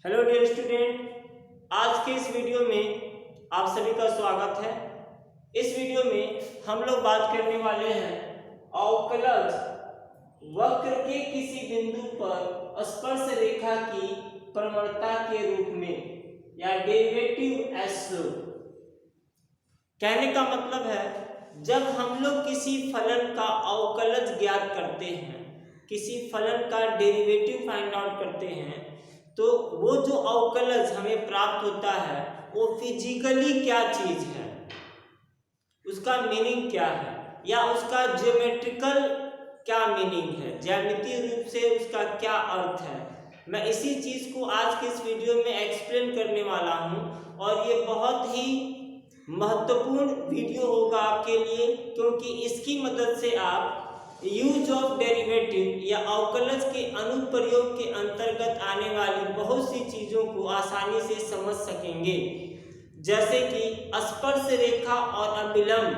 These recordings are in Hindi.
हेलो डियर स्टूडेंट, आज के इस वीडियो में आप सभी का स्वागत है। इस वीडियो में हम लोग बात करने वाले हैं अवकलज वक्र के किसी बिंदु पर स्पर्श रेखा की प्रवणता के रूप में या डेरिवेटिव एज स्लोप। कहने का मतलब है जब हम लोग किसी फलन का अवकलज ज्ञात करते हैं, किसी फलन का डेरिवेटिव फाइंड आउट करते हैं, तो वो जो अवकलज हमें प्राप्त होता है वो फिजिकली क्या चीज है, उसका मीनिंग क्या है या उसका ज्योमेट्रिकल क्या मीनिंग है, ज्यामितीय रूप से उसका क्या अर्थ है। मैं इसी चीज को आज के इस वीडियो में एक्सप्लेन करने वाला हूं और ये बहुत ही महत्वपूर्ण वीडियो होगा आपके लिए, क्योंकि इसकी मदद से आप यूज ऑफ डेरिवेटिव या अवकलज के अनुप्रयोग के अंतर्गत आने वाली बहुत सी चीज़ों को आसानी से समझ सकेंगे, जैसे कि स्पर्श रेखा और अभिलंब,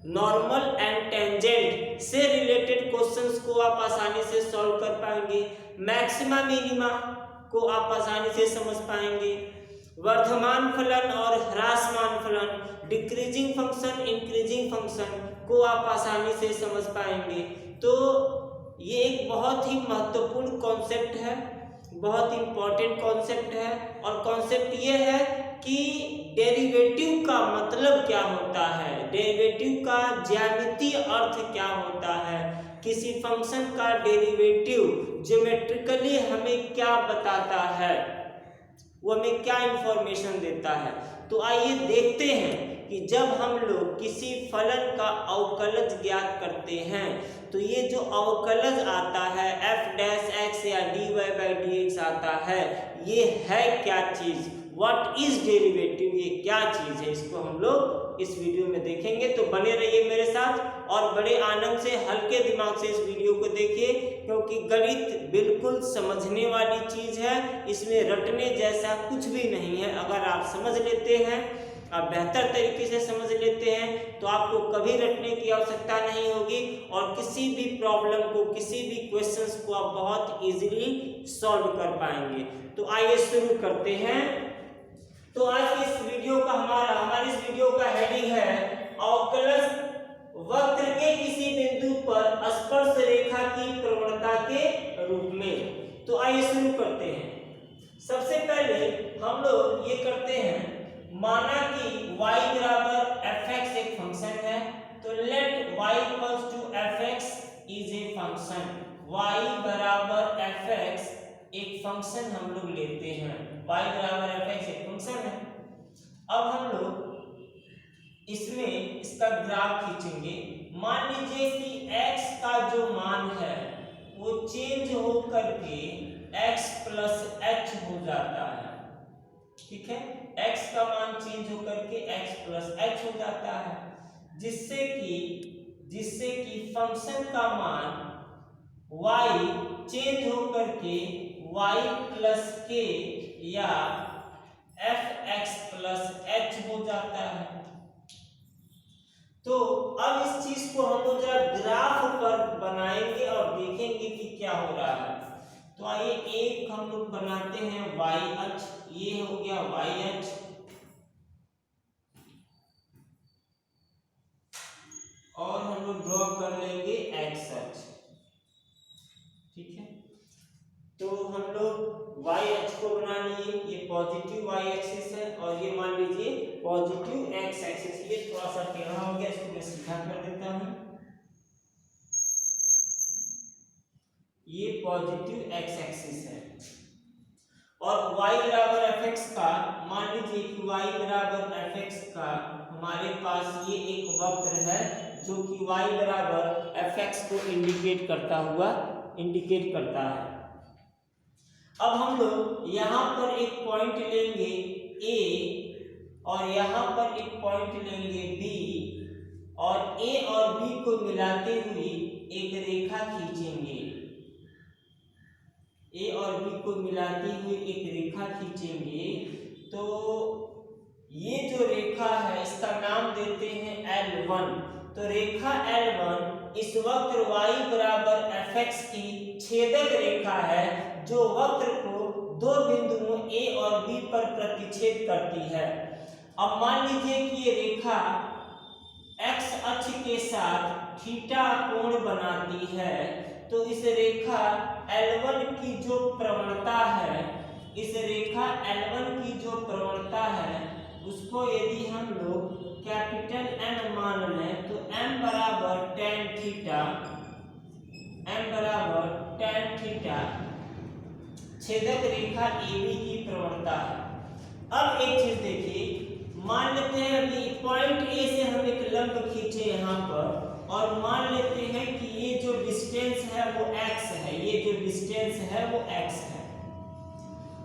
नॉर्मल एंड टेंजेंट से रिलेटेड क्वेश्चंस को आप आसानी से सॉल्व कर पाएंगे, मैक्सिमा मिनिमा को आप आसानी से समझ पाएंगे, वर्धमान फलन और ह्रासमान फलन, डिक्रीजिंग फंक्शन, इंक्रीजिंग फंक्शन को आप आसानी से समझ पाएंगे। तो ये एक बहुत ही महत्वपूर्ण कॉन्सेप्ट है, बहुत इंपॉर्टेंट कॉन्सेप्ट है और कॉन्सेप्ट ये है कि डेरिवेटिव का मतलब क्या होता है, डेरिवेटिव का ज्यामितीय अर्थ क्या होता है, किसी फंक्शन का डेरिवेटिव ज्योमेट्रिकली हमें क्या बताता है, वो हमें क्या इंफॉर्मेशन देता है। तो आइए देखते हैं कि जब हम लोग किसी फलन का अवकलज ज्ञात करते हैं तो ये जो अवकलज आता है f डैश x या dy/dx आता है, ये है क्या चीज़, व्हाट इज डेरिवेटिव, ये क्या चीज़ है, इसको हम लोग इस वीडियो में देखेंगे। तो बने रहिए मेरे साथ और बड़े आनंद से, हल्के दिमाग से इस वीडियो को देखिए, क्योंकि गणित बिल्कुल समझने वाली चीज़ है, इसमें रटने जैसा कुछ भी नहीं है। अगर आप समझ लेते हैं, आप बेहतर तरीके से समझ लेते हैं, तो आपको कभी रटने की आवश्यकता नहीं होगी और किसी भी प्रॉब्लम को, किसी भी क्वेश्चंस को आप बहुत इजीली सॉल्व कर पाएंगे। तो आइए शुरू करते हैं। तो आज की इस वीडियो का हमारी इस वीडियो का हेडिंग है अवकलज वक्र के किसी बिंदु पर स्पर्श रेखा की प्रवणता के रूप में। तो आइए शुरू करते हैं। सबसे पहले हम लोग ये करते हैं, माना कि y बराबर fx एक फंक्शन है, तो let y equals to fx is a function. y बराबर fx एक फंक्शन हम लोग लेते हैं, y बराबर fx एक फंक्शन है। अब हम लोग इसमें इसका ग्राफ खींचेंगे। मान लीजिए कि x का जो मान है वो चेंज हो करके x प्लस h हो जाता है, ठीक है, x का मान चेंज होकर के x प्लस h हो जाता है, जिससे कि फंक्शन का मान y चेंज होकर के y प्लस k या fx प्लस h हो जाता है। तो अब इस चीज को हम लोग जरा ग्राफ पर बनाएंगे और देखेंगे कि क्या हो रहा है। तो आइए एक हम लोग बनाते हैं y अक्ष, ये हो गया y अक्ष, और हम लोग ड्रॉ कर लेंगे x अक्ष, ठीक है। तो हम लोग y अक्ष को बना लिए, ये पॉजिटिव y एक्सिस है और ये मान लीजिए पॉजिटिव x एक्सिस। ये थोड़ा सा टेढ़ा हो गया, इसको मैं सीधा कर देता हूं, ये पॉजिटिव x एक्सिस है। और y बराबर fx का, मान लीजिए कि y बराबर fx का हमारे पास ये एक वक्र है जो कि y बराबर fx को इंडिकेट करता है। अब हम लोग यहाँ पर एक पॉइंट लेंगे a और यहाँ पर एक पॉइंट लेंगे b और a और b को मिलाते हुए एक रेखा खींचेंगे, a और b को मिलाते हुए एक रेखा खींचेंगे। तो ये जो रेखा है इसका नाम देते हैं L1। तो रेखा L1 इस वक्र y बराबर fx की छेदक रेखा है, जो वक्र को दो बिंदुओं ए और बी पर प्रतिच्छेद करती है। अब मान लीजिए कि ये रेखा एक्स अक्ष के साथ थीटा कोण बनाती है, तो इस रेखा L1 की जो प्रवणता है, इस रेखा L1 की जो प्रवणता है उसको यदि हम लोग कैपिटल M मान लें तो M बराबर tan थीटा, M बराबर tan थीटा छेदक रेखा AB की प्रवणता है। अब एक चीज देखिए, मान लेते हैं अभी पॉइंट ए से हम एक लंब खींचे यहाँ पर और मान लेते हैं कि ये जो डिस्टेंस है वो x है, ये जो डिस्टेंस है वो x है,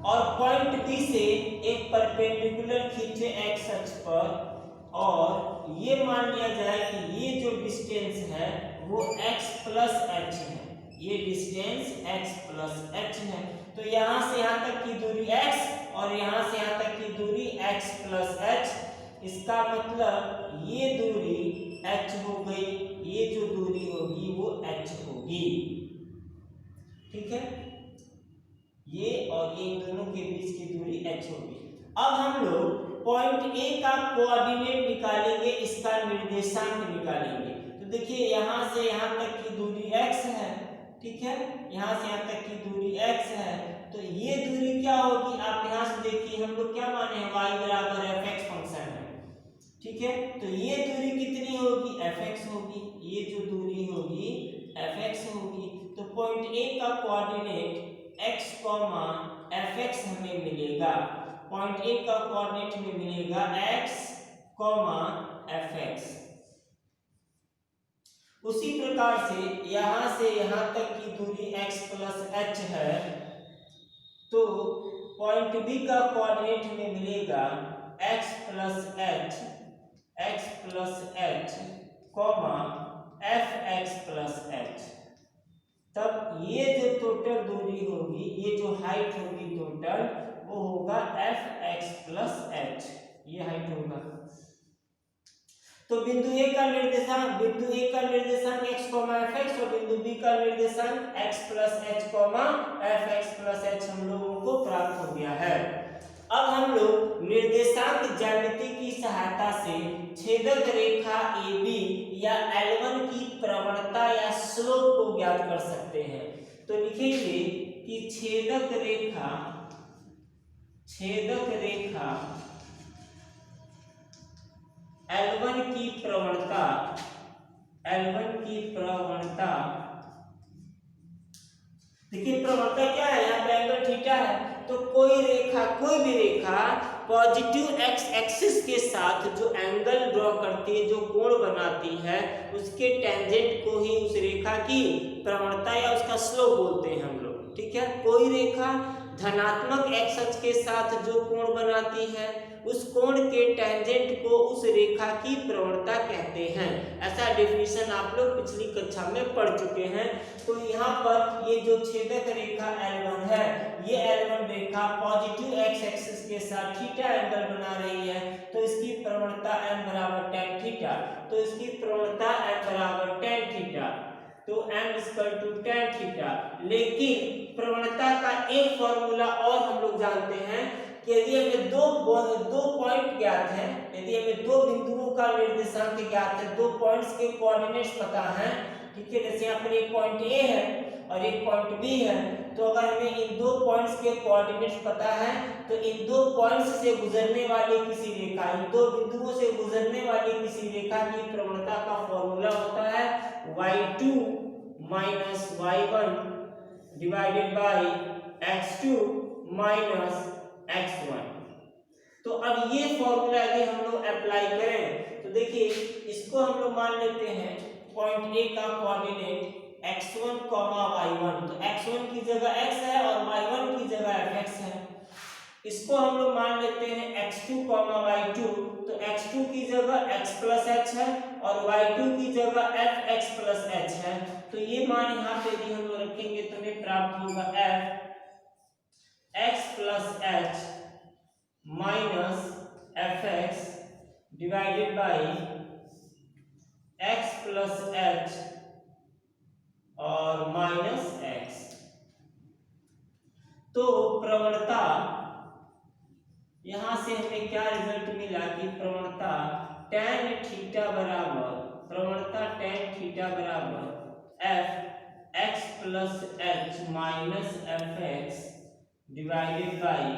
और पॉइंट बी से एक परपेंडिकुलर खींचे x अक्ष पर, और ये मान लिया जाए कि ये जो डिस्टेंस है वो x प्लस h है, ये डिस्टेंस x प्लस h है। तो यहाँ से यहाँ तक की दूरी x और यहाँ से यहाँ तक की दूरी x प्लस h, इसका मतलब ये दूरी h हो गई, ये जो दूरी होगी वो h होगी। ठीक है, ये और ये इन दोनों के बीच की दूरी h होगी। अब हम लोग पॉइंट A का कोऑर्डिनेट निकालेंगे, इसका निर्देशांक निकालेंगे। तो देखिए यहाँ से यहाँ तक की दूरी x है, ठीक है, यहाँ से यहाँ तक की दूरी x है, तो ये दूरी क्या होगी, आप यहाँ से देखिए हम लोग क्या माने हैं, y बराबर fx फंक्शन है। ठीक है, तो ये दूरी कितनी होगी, fx होगी, ये जो दूरी होगी fx होगी। तो पॉइंट A का कोऑर्डिनेट x, fx हमें मिलेगा, पॉइंट A का कोऑर्डिनेट में मिलेगा x, fx। उसी प्रकार से यहाँ से यहाँ तक की दूरी x प्लस h है, तो पॉइंट B का कोऑर्डिनेट में मिलेगा x plus h, fx plus h। तब ये जो टोटल दूरी होगी, ये जो हाइट होगी टोटल, वो होगा fx प्लस h, ये हाइट होगा। तो बिंदु A का निर्देशांक x, fx और बिंदु B का निर्देशांक x plus h, fx plus h हम लोगों को प्राप्त हो गया है। अब हम लोग निर्देशांक ज्यामिति की सहायता से छेदक रेखा AB या L1 की प्रवणता या स्लोप को ज्ञात कर सकते हैं। तो लिखेंगे कि छेदक रेखा L1 की प्रवणता, देखिए प्रवणता क्या है, यहाँ पे एंगल थीटा है, तो कोई भी रेखा पॉजिटिव x एक्सिस के साथ जो एंगल ड्रॉ करती है, जो कोण बनाती है, उसके टेंजेंट को ही उस रेखा की प्रवणता या उसका स्लोप बोलते हैं हम लोग। ठीक है, कोई रेखा धनात्मक x अक्ष के साथ जो कोण बनाती है, उस कोण के टेंजेंट को उस रेखा की प्रवणता कहते हैं। ऐसा डेफिनेशन आप लोग पिछली कक्षा में पढ़ चुके हैं। तो यहाँ पर ये जो छेदक रेखा L1 है, ये L1 रेखा पॉजिटिव x एक्सिस के साथ थीटा एंगल बना रही है, तो इसकी प्रवणता m बराबर tan थीटा, तो इसकी प्रवणता m बराबर tan थीटा, तो m equal to tan theta. लेकिन प्रवणता का एक फॉर्मूला और हम लोग जानते हैं कि यदि हमें दो पॉइंट ज्ञात है, यदि हमें दो बिंदुओं का निर्देशांक ज्ञात है, दो पॉइंट्स के कोऑर्डिनेट्स पता है, ठीक है, जैसे यहाँ पर एक पॉइंट A है और एक पॉइंट B है, तो अगर हमें इन दो पॉइंट्स के कोऑर्डिनेट्स पता है, तो इन दो पॉइंट्स से गुजरने वाली किसी रेखा, इन दो बिंदुओं से गुजरने वाली किसी रेखा की प्रवणता का फॉर्मूला होता है y2 minus y1 divided by x2 minus x1। तो अब ये फॉर्मूला यदि हम लोग अप्लाई करें, तो देखिए इसको हम लोग मान लेते हैं पॉइंट A का कोऑर्डिनेट x1, y1, तो x1 की जगह x है और y1 की जगह fx है। इसको हम लोग मान लेते हैं x2, y2, तो x2 की जगह x प्लस h है और y2 की जगह fx प्लस h है। तो ये मान यहाँ पे यदि हम लोग रखेंगे तो हमें प्राप्त होगा fx plus h minus fx divided by x plus h और माइनस x। तो प्रवणता से हमें क्या रिजल्ट मिला कि प्रवणता tan थीटा बराबर F x plus H minus F x divided by,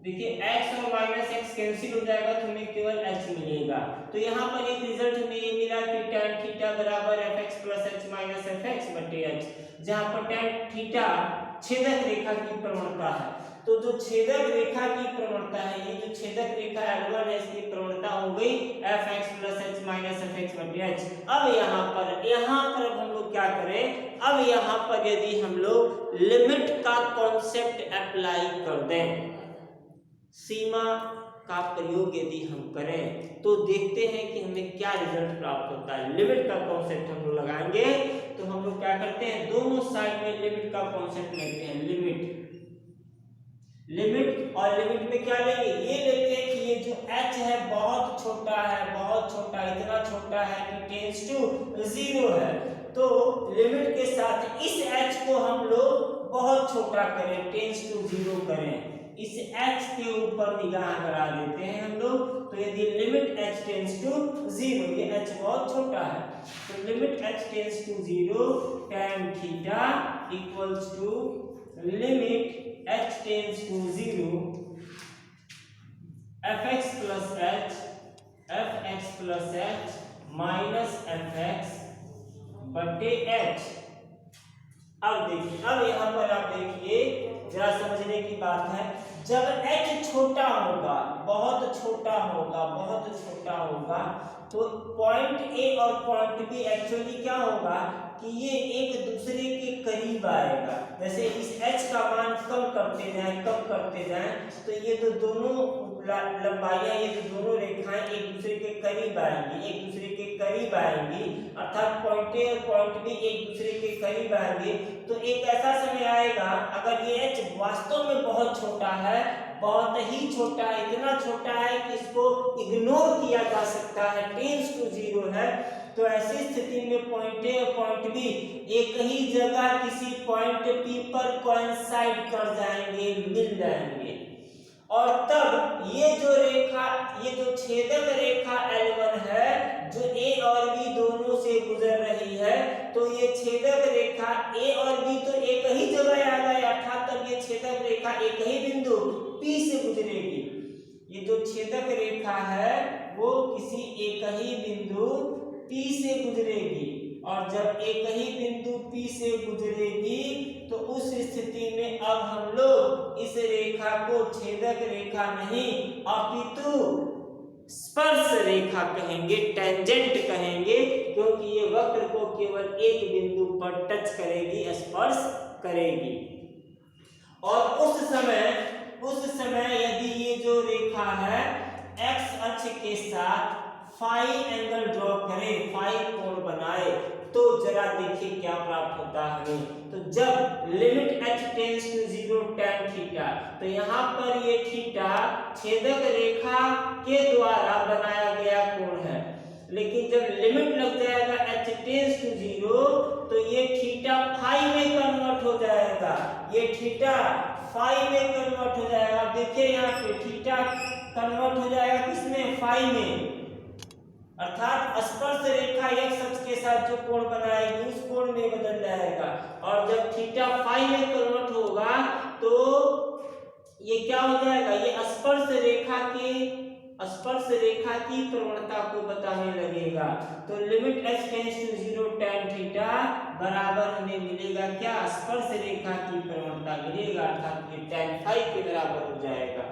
देखिए x और माइनस एक्स कैंसिल हो जाएगा तो हमें केवल h मिलेगा। तो यहाँ पर एक रिजल्ट हमें ये मिला कि tan थीटा बराबर fx plus h minus fx बटे h, जहाँ पर tan थीटा छेदक रेखा की प्रवणता है। तो जो छेदक रेखा की प्रवणता है, ये जो छेदक रेखा L1 है, इसकी प्रवणता हो गई fx plus h minus fx बटे h। अब यहाँ पर अब हम लोग क्या करें, अब यहाँ पर यदि हम लोग लिमिट का कॉन्सेप्ट अप्लाई कर दें, सीमा का प्रयोग यदि हम करें तो देखते हैं कि हमें क्या रिजल्ट प्राप्त होता है। लिमिट का कॉन्सेप्ट हम लोग लगाएंगे तो हम लोग क्या करते हैं, दोनों साइड में लिमिट का कॉन्सेप्ट लेते हैं। लिमिट और लिमिट में क्या लेंगे, ये लेते हैं कि ये जो h है बहुत छोटा है, इतना छोटा है कि टेंड्स टू 0 है। तो लिमिट के साथ इस h को हम लोग बहुत छोटा करें, टेंड्स टू 0 करें, इस h के ऊपर निगाह करा देते हैं हम लोग। तो यदि लिमिट h टेंड्स टू 0, ये h बहुत छोटा है, तो limit h tends to 0 tan theta equals to limit h tends to 0 fx plus h minus fx बटे h। अब देखिए, अब यहाँ पर आप देखिए, जरा समझने की बात है, जब h छोटा होगा, बहुत छोटा होगा, तो पॉइंट A और पॉइंट B एक्चुअली क्या होगा कि ये एक दूसरे के करीब आएगा। जैसे इस h का मान कम करते जाएं तो ये तो दोनों लंबाइयां, ये जो दोनों रेखाएं एक दूसरे के करीब आएंगी, अर्थात पॉइंट A और पॉइंट B एक दूसरे के करीब आएंगे। तो एक ऐसा समय आएगा, अगर ये h वास्तव में बहुत छोटा है, बहुत ही छोटा है, इतना छोटा है कि इसको इग्नोर किया जा सकता है, टेंड्स टू 0 है, तो ऐसी स्थिति में पॉइंट A और पॉइंट B एक ही जगह किसी पॉइंट P पर कोइंसाइड कर जाएंगे, मिल जाएंगे, और तब ये जो छेदक रेखा L1 है, जो A और B दोनों से गुजर रही है, तो ये छेदक रेखा A और B तो एक ही जगह आ गए, अर्थात तब ये छेदक रेखा एक ही बिंदु P से गुजरेगी। ये जो छेदक रेखा है वो किसी एक ही बिंदु P से गुजरेगी, और जब एक ही बिंदु P से गुजरेगी तो उस स्थिति में अब हम लोग इस रेखा को छेदक रेखा नहीं अपितु स्पर्श रेखा कहेंगे, टेंजेंट कहेंगे, क्योंकि ये वक्र को केवल एक बिंदु पर टच करेगी, स्पर्श करेगी। और उस समय यदि ये जो रेखा है x अक्ष के साथ फाई एंगल ड्रॉ करे, फाई कोण बनाए, तो जरा देखिए क्या प्राप्त होता है हमें। तो जब limit h tends to 0 tan theta, तो यहाँ पर ये थीटा छेदक रेखा के द्वारा बनाया गया कोण है, लेकिन जब लिमिट लग जाएगा h टेंड्स टू 0 तो ये थीटा फाई में कन्वर्ट हो जाएगा, ये थीटा फाई में कन्वर्ट हो जाएगा। देखिए यहाँ पे थीटा कन्वर्ट हो जाएगा किसमें, फाई में, अर्थात स्पर्श रेखा x अक्ष के साथ जो कोण बनाएगी उस कोण में बदल जाएगा। और जब थीटा फाई में कन्वर्ट होगा तो ये क्या हो जाएगा, ये स्पर्श रेखा की प्रवणता को बताने लगेगा। तो limit h tends to 0 tan theta बराबर हमें मिलेगा क्या, स्पर्श रेखा की प्रवणता मिलेगा, अर्थात ये tan फाई के बराबर हो जाएगा।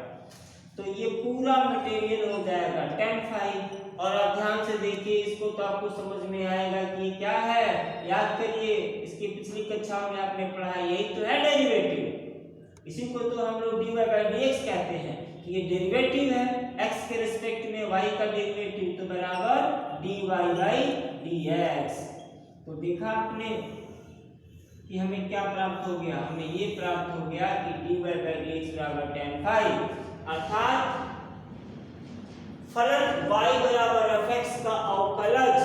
तो ये पूरा मटेरियल हो जाएगा tan फाई। और आप ध्यान से देखिए, इसको तो आपको समझ में आएगा कि क्या है, याद करिए, इसकी पिछली कक्षाओं में आपने पढ़ा, यही तो है डेरिवेटिव। इसी को तो हम लोग dy बाई dx कहते हैं कि ये डेरिवेटिव है, x के रिस्पेक्ट में y का डेरिवेटिव, तो बराबर dy बाई dx। तो देखा आपने कि हमें क्या प्राप्त हो गया, हमें ये प्राप्त हो गया कि dy बाई dx बराबर tan फाई, अर्थात फलन y बराबर fx का अवकलज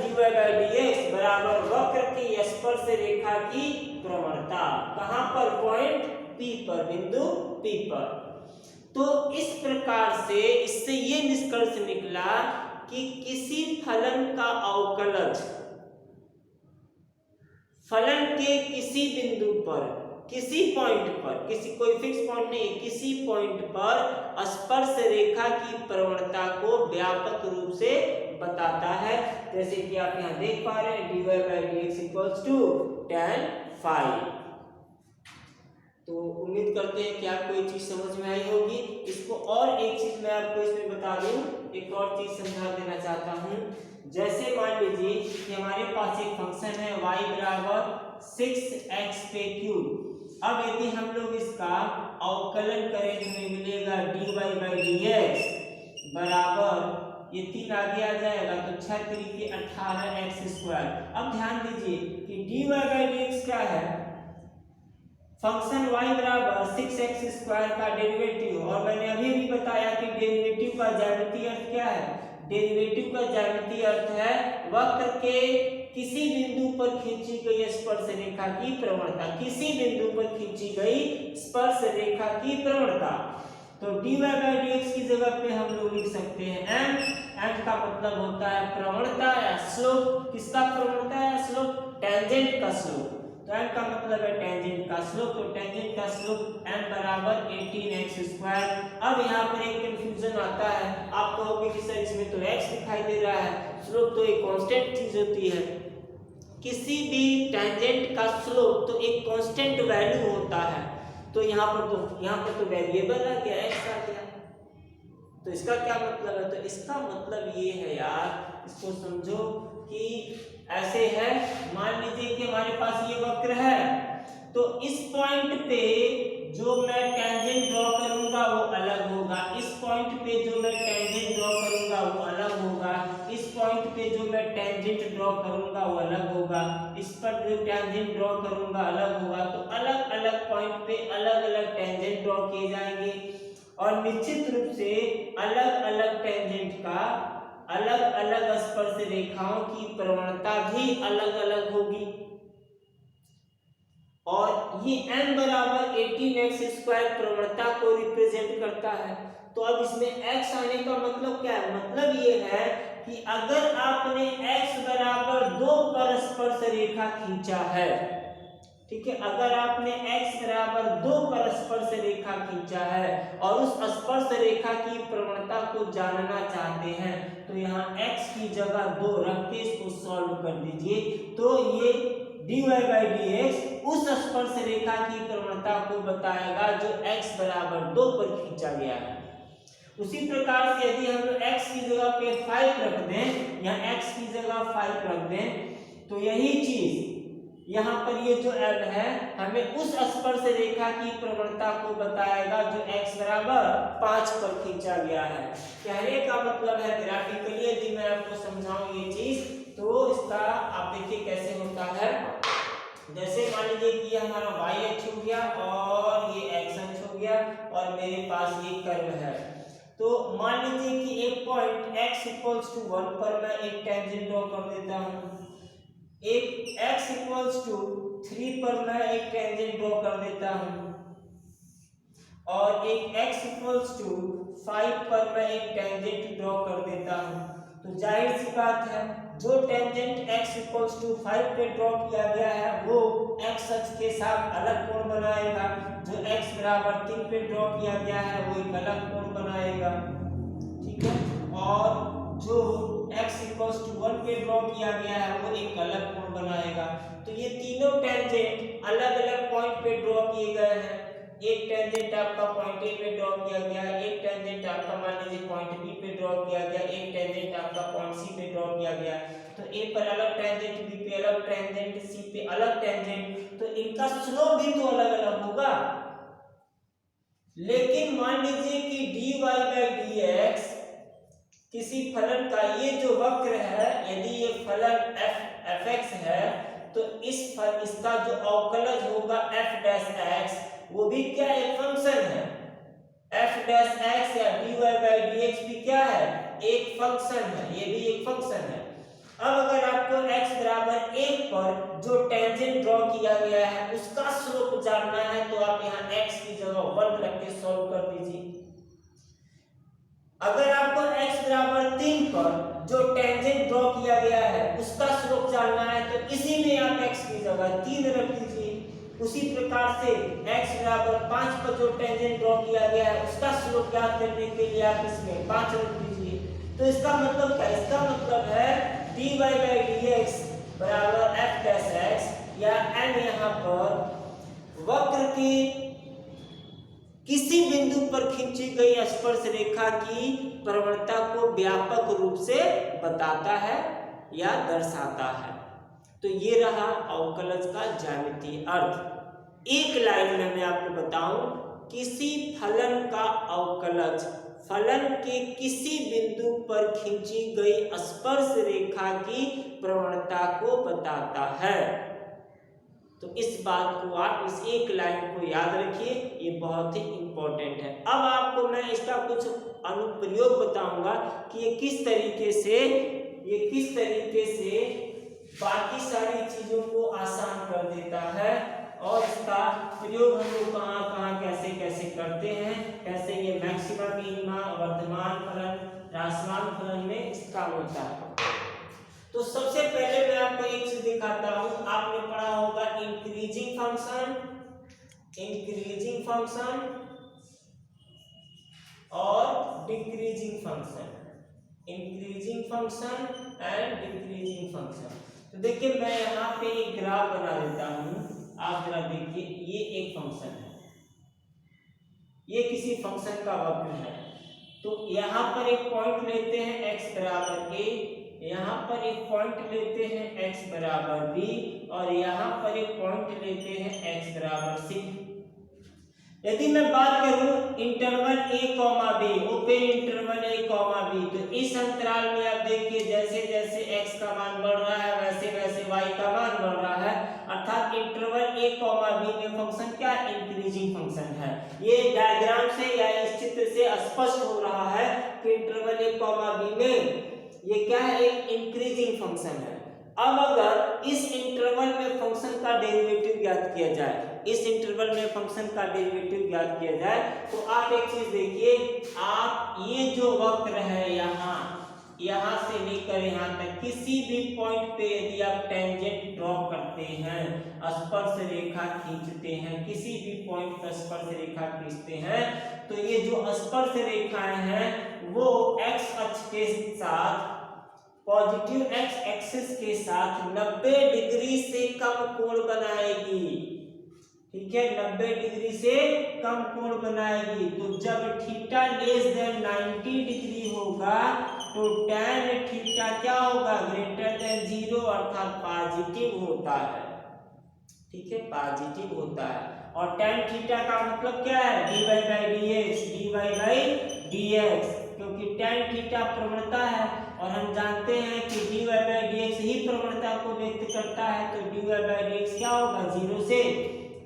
dy बाई dx बराबर वक्र की स्पर्श रेखा की प्रवणता, कहां पर, पॉइंट P पर, बिंदु P पर। तो इस प्रकार से इससे ये निष्कर्ष निकला कि किसी फलन का अवकलज फलन के किसी बिंदु पर, किसी पॉइंट पर, किसी कोई फिक्स पॉइंट नहीं, किसी पॉइंट पर स्पर्श रेखा की प्रवणता को व्यापक रूप से बताता है। जैसे कि आप यहाँ देख पा रहे हैं dy/dx = tan phi। तो उम्मीद करते हैं कि आपको ये चीज समझ में आई होगी। इसको और एक चीज मैं आपको इसमें बता दूं, एक और चीज समझा देना चाहता हूं। जैसे मान लीजिए कि हमारे पास एक फंक्शन है y बराबर 6x पे क्यूब। अब यदि हम लोग इसका अवकलन करें तो हमें मिलेगा dy/dx बराबर, ये 3 आगे आ जाएगा तो 6 3 18x²। अब ध्यान दीजिए कि dy/dx क्या है, फंक्शन y बराबर 6x² का डेरिवेटिव। और मैंने अभी भी बताया कि डेरिवेटिव का ज्यामितीय अर्थ क्या है, डेरिवेटिव का ज्यामितीय अर्थ है वक्र के किसी बिंदु पर खींची गई स्पर्श रेखा की प्रवणता, किसी बिंदु पर खींची गई स्पर्श रेखा की प्रवणता। तो dy/dx की जगह पे हम लोग लिख सकते हैं m का मतलब होता है प्रवणता या स्लोप। किसका प्रवणता या स्लोप, टेंजेंट का स्लोप। तो m का मतलब है टेंजेंट का स्लोप। तो टेंजेंट का स्लोप m बराबर 18x²। अब यहाँ पर एक कंफ्यूजन आता है, आप कहोगे कि सर इसमें तो x दिखाई दे रहा है, स्लोप तो एक कांस्टेंट चीज होती है। किसी भी टेंजेंट का स्लोप तो एक कांस्टेंट वैल्यू होता है। तो यहाँ पर तो वेरिएबल आ गया, x आ गया। तो इसका क्या मतलब है, तो इसका मतलब ये है यार, इसको समझो कि ऐसे है, मान लीजिए कि हमारे पास ये वक्र है, तो इस पॉइंट पे जो मैं टेंजेंट ड्रॉ करूंगा वो अलग होगा, इस पॉइंट पे जो मैं टेंजेंट ड्रॉ करूंगा वो अलग होगा, इस पॉइंट पे जो मैं टेंजेंट ड्रॉ करूंगा वो अलग होगा, इस पर जो टेंजेंट ड्रॉ करूंगा अलग होगा। तो अलग अलग पॉइंट पे अलग अलग टेंजेंट ड्रॉ किए जाएंगे और निश्चित रूप से अलग अलग टेंजेंट का अलग अलग स्पर्श रेखाओं की प्रवणता भी अलग अलग होगी। और ये m बराबर 18x² प्रवणता को रिप्रेजेंट करता है। तो अब इसमें x आने का मतलब क्या है, मतलब ये है कि अगर आपने x बराबर 2 पर स्पर्श रेखा खींचा है, ठीक है, अगर आपने x बराबर 2 पर स्पर्श रेखा खींचा है और उस स्पर्श रेखा की प्रवणता को जानना चाहते हैं, तो यहाँ x की जगह 2 रख के इसको सॉल्व कर दीजिए। तो ये dy/dx उस स्पर्श रेखा की प्रवणता को बताएगा जो x बराबर 2 पर खींचा गया है। उसी प्रकार से यदि हम x की जगह पे 5 रख दें, या x की जगह 5 रख दें, तो यही चीज यहाँ पर ये जो m है हमें उस स्पर्श रेखा की प्रवणता को बताएगा जो x बराबर 5 पर खींचा गया है। कहने का मतलब है ग्राफिकली यदि मैं आपको समझाऊं ये चीज, तो इसका आप देखिए कैसे होता है। जैसे मान लीजिए कि ये हमारा y अक्ष हो गया और ये x अक्ष हो गया और मेरे पास ये कर्व है। तो मान लीजिए कि एक पॉइंट x = 1 पर मैं एक टेंजेंट ड्रॉ कर देता हूँ, एक x = 3 पर मैं एक टेंजेंट ड्रॉ कर देता हूँ, और एक x = 5 पर मैं एक टेंजेंट ड्रॉ कर देता हूँ। तो जाहिर सी बात है जो टेंजेंट x = 5 पे ड्रॉ किया गया है वो x अक्ष के साथ अलग कोण बनाएगा, जो x बराबर 3 पे ड्रॉ किया गया है वो एक अलग कोण बनाएगा, ठीक है, और जो x = 1 पे ड्रॉ किया गया है वो एक अलग कोण बनाएगा। तो ये तीनों टेंजेंट अलग अलग पॉइंट पे ड्रॉ किए गए हैं। एक टेंजेंट आपका पॉइंट ए पे ड्रॉ किया गया, एक टेंजेंट आपका मान लीजिए पॉइंट बी पे ड्रॉ किया गया, एक टेंजेंट आपका पॉइंट सी पे ड्रॉ किया गया। तो ए पर अलग टेंजेंट, बी पे अलग टेंजेंट, सी पे अलग टेंजेंट, तो इनका स्लोप भी तो अलग अलग होगा। लेकिन मान लीजिए कि dy/dx किसी फलन का ये जो वक्र है, यदि ये फलन fx है, तो इसका जो अवकलज होगा f' वो भी क्या एक फंक्शन है। f' या dy/dx भी क्या है, एक फंक्शन है, ये भी एक फंक्शन है। अब अगर आपको x बराबर 1 पर जो टेंजेंट ड्रॉ किया गया है उसका स्लोप जानना है, तो आप यहाँ x की जगह 1 रख के सॉल्व कर दीजिए। अगर आपको x बराबर 3 पर जो टेंजेंट ड्रॉ किया गया है उसका स्लोप जानना है तो इसी में आप x की जगह 3 रख दीजिए। उसी प्रकार से x बराबर 5 पर जो टेंजेंट ड्रॉ किया गया है उसका स्लोप ज्ञात करने के लिए आप इसमें 5 रख दीजिए। तो इसका मतलब क्या? इसका मतलब है dy by dx बराबर f डैश x या n यहाँ पर वक्र की किसी बिंदु पर खींची गई स्पर्श रेखा की प्रवणता को व्यापक रूप से बताता है या दर्शाता है। तो ये रहा अवकलज का ज्यामितीय अर्थ। एक लाइन में मैं आपको बताऊं, किसी फलन का अवकलज फलन के किसी बिंदु पर खींची गई स्पर्श रेखा की प्रवणता को बताता है। तो इस बात को आप इस एक लाइन को याद रखिए, ये बहुत ही इंपॉर्टेंट है। अब आपको मैं इसका कुछ अनुप्रयोग बताऊंगा कि ये किस तरीके से बाकी सारी चीजों को आसान कर देता है और इसका प्रयोग हम लोग कहाँ कहाँ कैसे कैसे करते हैं, कैसे ये मैक्सिमा मिनिमा वर्धमान फलन ह्रासमान फलन में इसका होता है। तो सबसे पहले मैं आपको एक चीज दिखाता हूं। आपने पढ़ा होगा इंक्रीजिंग फंक्शन और decreasing function, increasing function and decreasing function. तो देखिए मैं यहाँ पे एक ग्राफ बना देता हूँ, आप जरा देखिए। ये एक फंक्शन है, ये किसी फंक्शन का वक्र है। तो यहाँ पर एक पॉइंट लेते हैं x बराबर a, यहाँ पर एक पॉइंट लेते हैं x बराबर b और यहाँ पर एक पॉइंट लेते हैं x बराबर c। यदि मैं बात करूं interval a, b, open interval a, b, तो इस अंतराल में आप देखिए जैसे जैसे x का मान बढ़ रहा है वैसे वैसे y का मान बढ़ रहा है। अर्थात इंटरवल a, b में फंक्शन क्या इंक्रीजिंग फंक्शन है। ये डायग्राम से या इस चित्र से स्पष्ट हो रहा है कि इंटरवल a, b में ये क्या है, एक इंक्रीजिंग फंक्शन है। अब अगर इस इंटरवल में फंक्शन का डेरिवेटिव ज्ञात किया जाए, इस इंटरवल में फंक्शन का डेरिवेटिव ज्ञात किया जाए तो आप एक चीज देखिए, आप ये जो वक्र है यहाँ से लेकर यहाँ तक किसी भी पॉइंट पे यदि आप टेंजेंट ड्रॉ करते हैं, स्पर्श रेखा खींचते हैं, किसी भी पॉइंट पर स्पर्श रेखा खींचते हैं, तो ये जो स्पर्श रेखाएं हैं वो x अक्ष के साथ पॉजिटिव x एक्सिस के साथ 90 डिग्री से कम कोण बनाएगी। ठीक है, 90 डिग्री से कम कोण बनाएगी। तो जब थीटा लेस देन 90 डिग्री होगा तो tan थीटा क्या होगा, ग्रेटर देन 0 अर्थात पॉजिटिव होता है। ठीक है, पॉजिटिव होता है। और tan थीटा का मतलब क्या है, dy by dx, क्योंकि tan थीटा प्रवणता है और हम जानते हैं कि dy by dx ही प्रवणता को व्यक्त करता है। तो dy by dx क्या होगा, 0 से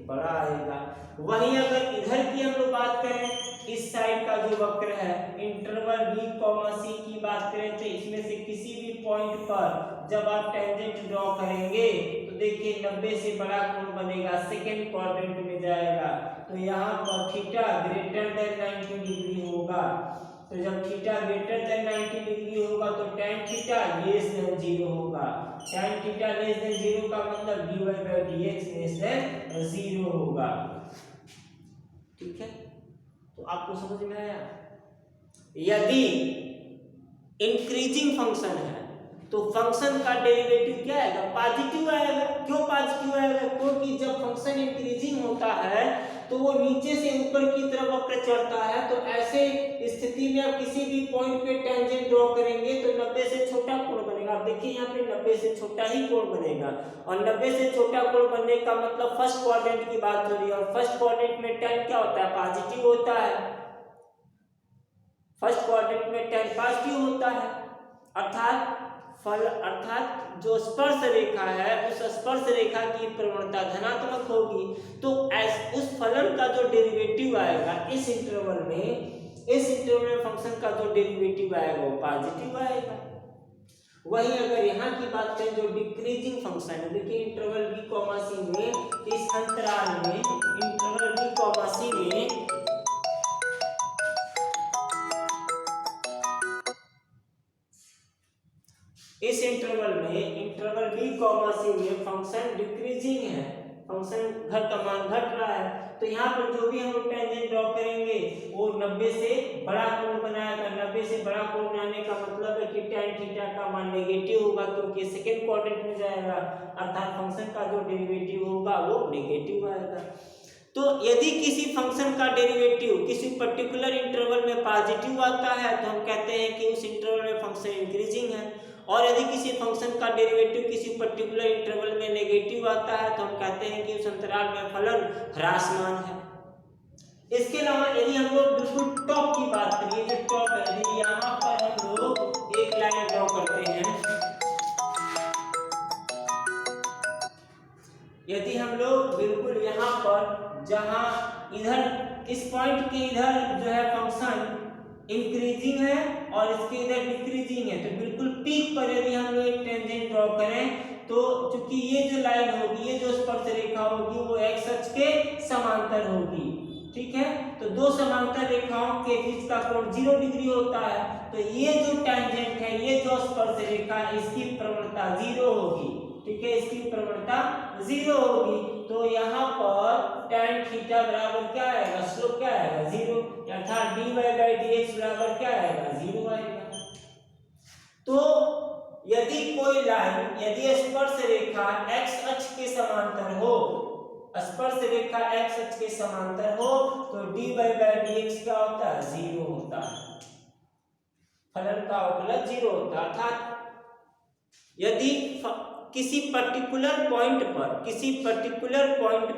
बड़ा आएगा। वहीं अगर इधर की हम लोग बात करें, इस साइड का जो वक्र है इंटरवल b, c की बात करें तो इसमें से किसी भी पॉइंट पर जब आप टेंजेंट ड्रॉ करेंगे तो देखिए 90 से बड़ा कोण बनेगा, सेकंड क्वाड्रेंट में जाएगा। तो यहाँ पर थीटा ग्रेटर देन 90 डिग्री होगा। तो जब थीटा ग्रेटर देन 90 डिग्री होगा तो tan थीटा लेस देन 0 होगा। tan थीटा लेस देन 0 का मतलब dy by dx less than 0 होगा। ठीक है, तो आपको समझ में आया। यदि इंक्रीजिंग फंक्शन है तो फंक्शन का डेरिवेटिव क्या आएगा, पॉजिटिव आएगा। क्यों पॉजिटिव आएगा, क्योंकि जब फंक्शन इंक्रीजिंग होता है तो वो नीचे से ऊपर की तरफ वक्र चढ़ता है। तो ऐसे स्थिति में आप किसी भी पॉइंट पे टेंजेंट ड्रॉ करेंगे तो 90 से छोटा कोण बनेगा। आप देखिए यहाँ पे 90 से छोटा ही कोण बनेगा और 90 से छोटा कोण बनने का मतलब फर्स्ट क्वाड्रेंट की बात हो रही है। और फर्स्ट क्वाड्रेंट में tan क्या होता है, पॉजिटिव होता है। फर्स्ट क्वाड्रेंट में tan पॉजिटिव होता है। अर्थात जो स्पर्श रेखा है उस स्पर्श रेखा की प्रवणता धनात्मक होगी। तो उस फलन का जो डेरिवेटिव आएगा इस इंटरवल में फंक्शन का जो डेरिवेटिव आएगा वो पॉजिटिव आएगा। वहीं अगर यहाँ की बात करें जो डिक्रीजिंग फंक्शन है, देखिए इंटरवल b, c में, इस अंतराल में इंटरवल b, c में फंक्शन डिक्रीजिंग है, फंक्शन का मान घट रहा है। तो यहाँ पर जो भी हम लोग टेंजेंट ड्रॉ करेंगे वो 90 से बड़ा कोण बनाएगा। 90 से बड़ा कोण बनाने का मतलब है कि tan थीटा का मान नेगेटिव होगा, क्योंकि सेकंड क्वाड्रेंट में जाएगा, अर्थात फंक्शन का जो डेरिवेटिव होगा वो नेगेटिव आएगा। तो यदि किसी फंक्शन का डेरिवेटिव किसी पर्टिकुलर इंटरवल में पॉजिटिव आता है तो हम कहते हैं कि उस इंटरवल में फंक्शन इंक्रीजिंग है, और यदि किसी फंक्शन का डेरिवेटिव किसी पर्टिकुलर इंटरवल में नेगेटिव आता है तो हम कहते हैं कि उस अंतराल में फलन ह्रासमान है। इसके अलावा यदि हम लोग बिल्कुल टॉप की बात करिए, जो टॉप है, यदि यहाँ पर हम लोग एक लाइन ड्रॉ करते हैं, यदि हम लोग बिल्कुल यहाँ पर जहाँ इधर इस पॉइंट के इधर जो है फंक्शन इंक्रीजिंग है और इसके इधर डिक्रीजिंग है, तो बिल्कुल पीक पर यदि हम लोग एक टेंजेंट ड्रॉ करें तो चूंकि ये जो लाइन होगी, ये जो स्पर्श रेखा होगी वो एक्स अक्ष के समांतर होगी, ठीक है। तो दो समांतर रेखाओं के बीच का कोण 0 डिग्री होता है, तो ये जो टेंजेंट है, ये जो स्पर्श रेखा, इसकी प्रवणता 0 होगी, ठीक है, इसकी प्रवणता 0 होगी। तो यहाँ पर tan थीटा बराबर क्या आएगा, स्लोप क्या आएगा, 0, अर्थात dy बाई dx बराबर क्या आएगा, 0 आएगा। तो यदि कोई लाइन, यदि स्पर्श रेखा x अक्ष के समांतर हो, स्पर्श रेखा x अक्ष के समांतर हो तो dy बाई dx क्या होता है, 0 होता है, फलन का अवकलज 0 होता है। अर्थात यदि किसी पर्टिकुलर पॉइंट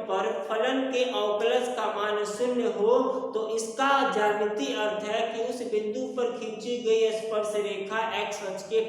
पर फलन के अवकलज का मान 0 हो तो इसका ज्यामितीय अर्थ है कि उस बिंदु पर खींची गई स्पर्श रेखा x अक्ष के